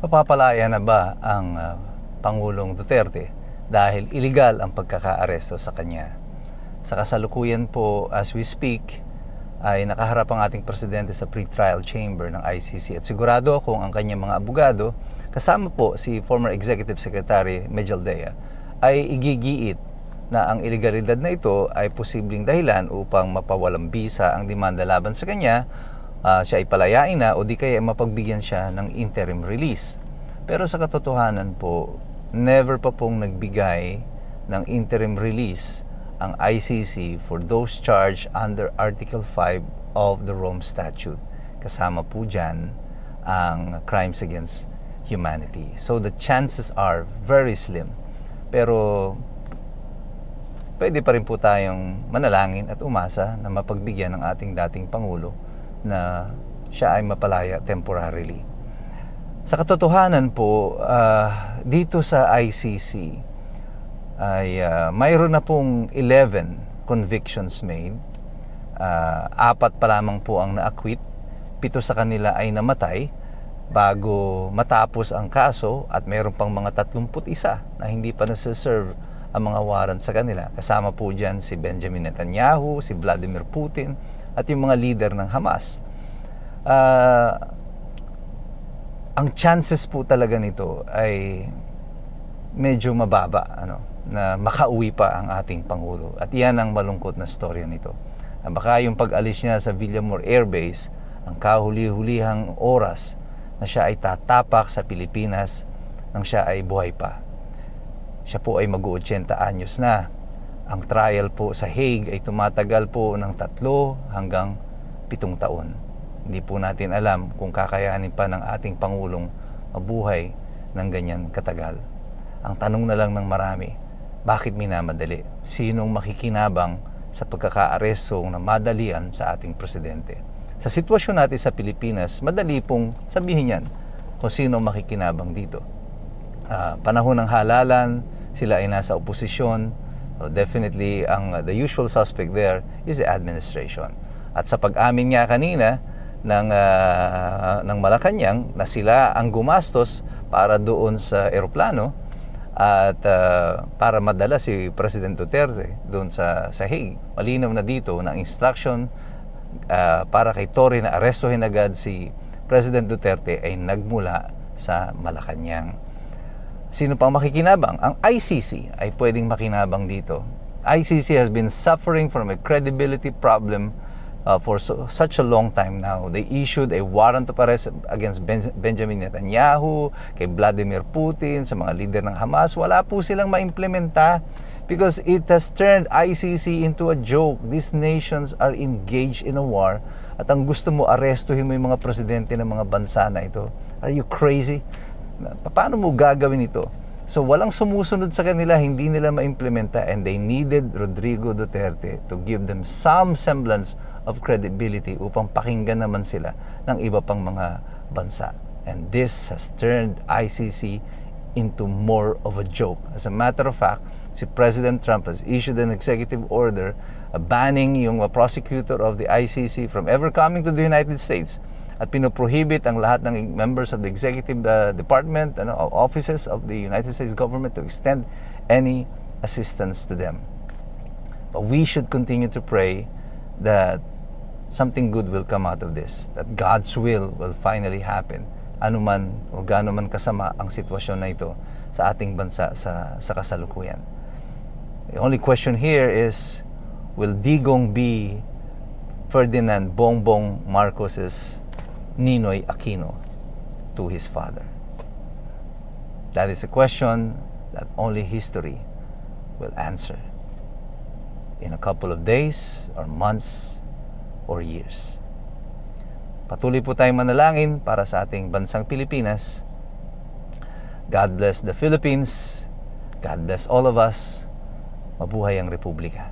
Mapapalaya na ba ang Pangulong Duterte dahil iligal ang pagkakaaresto sa kanya? Sa kasalukuyan po, as we speak, ay nakaharap ang ating presidente sa pre-trial chamber ng ICC at sigurado akong ang kanyang mga abogado, kasama po si former Executive Secretary Mejaldea, ay igigiit na ang ilegalidad na ito ay posibleng dahilan upang mapawalang bisa ang demanda laban sa kanya, siya ay palayain na o di kaya mapagbigyan siya ng interim release. Pero sa katotohanan po, never pa pong nagbigay ng interim release ang ICC for those charged under Article 5 of the Rome Statute. Kasama po dyan ang crimes against humanity. So the chances are very slim. Pero pwede pa rin po tayong manalangin at umasa na mapagbigyan ng ating dating Pangulo na siya ay mapalaya temporarily. Sa katotohanan po, dito sa ICC ay mayroon na pong 11 convictions made. 4 pa lamang po ang na-acquit. 7 sa kanila ay namatay bago matapos ang kaso at mayroon pang mga 31 na hindi pa nasa-serve ang mga warrant sa kanila. Kasama po dyan si Benjamin Netanyahu, si Vladimir Putin, at yung mga leader ng Hamas. Ang chances po talaga nito ay medyo mababa, na makauwi pa ang ating Pangulo. At iyan ang malungkot na storya nito. Baka yung pag-alis niya sa Villamor Air Base, ang kahuli-hulihang oras na siya ay tatapak sa Pilipinas nang siya ay buhay pa. Siya po ay mag-80 anyos na. Ang trial po sa Hague ay tumatagal po ng 3 hanggang 7 taon. Hindi po natin alam kung kakayanin pa ng ating Pangulong mabuhay ng ganyan katagal. Ang tanong na lang ng marami, bakit minamadali? Sinong makikinabang sa pagkakaaresto na madalian sa ating presidente? Sa sitwasyon natin sa Pilipinas, madali pong sabihin yan kung sino makikinabang dito. Panahon ng halalan, sila ay nasa oposisyon. So definitely, the usual suspect there is the administration. At sa pag-amin niya kanina ng Malacanang na sila ang gumastos para doon sa eroplano at para madala si President Duterte doon sa Hague. Malinaw na dito na instruction para kay Tory na arestuhin agad si President Duterte ay nagmula sa Malacanang. Sino pang makikinabang? Ang ICC ay pwedeng makinabang dito. ICC has been suffering from a credibility problem for such a long time now. They issued a warrant of arrest against Benjamin Netanyahu, kay Vladimir Putin, sa mga leader ng Hamas. Wala po silang maimplementa because it has turned ICC into a joke. These nations are engaged in a war at ang gusto mo, arestuhin mo yung mga presidente ng mga bansa na ito. Are you crazy? Paano mo gagawin ito? So walang sumusunod sa kanila, hindi nila maimplementa, and they needed Rodrigo Duterte to give them some semblance of credibility upang pakinggan naman sila ng iba pang mga bansa. And this has turned ICC into more of a joke. As a matter of fact, si President Trump has issued an executive order banning yung prosecutor of the ICC from ever coming to the United States at pinoprohibit ang lahat ng members of the executive department and offices of the United States government to extend any assistance to them. But we should continue to pray that something good will come out of this, that God's will finally happen, anuman o gaano man kasama ang sitwasyon na ito sa ating bansa sa kasalukuyan. The only question here is, will Digong be Ferdinand Bongbong Marcos's Ninoy Aquino to his father? That is a question that only history will answer in a couple of days or months or years. Patuloy po tayong manalangin para sa ating bansang Pilipinas. God bless the Philippines. God bless all of us. Mabuhay ang Republika.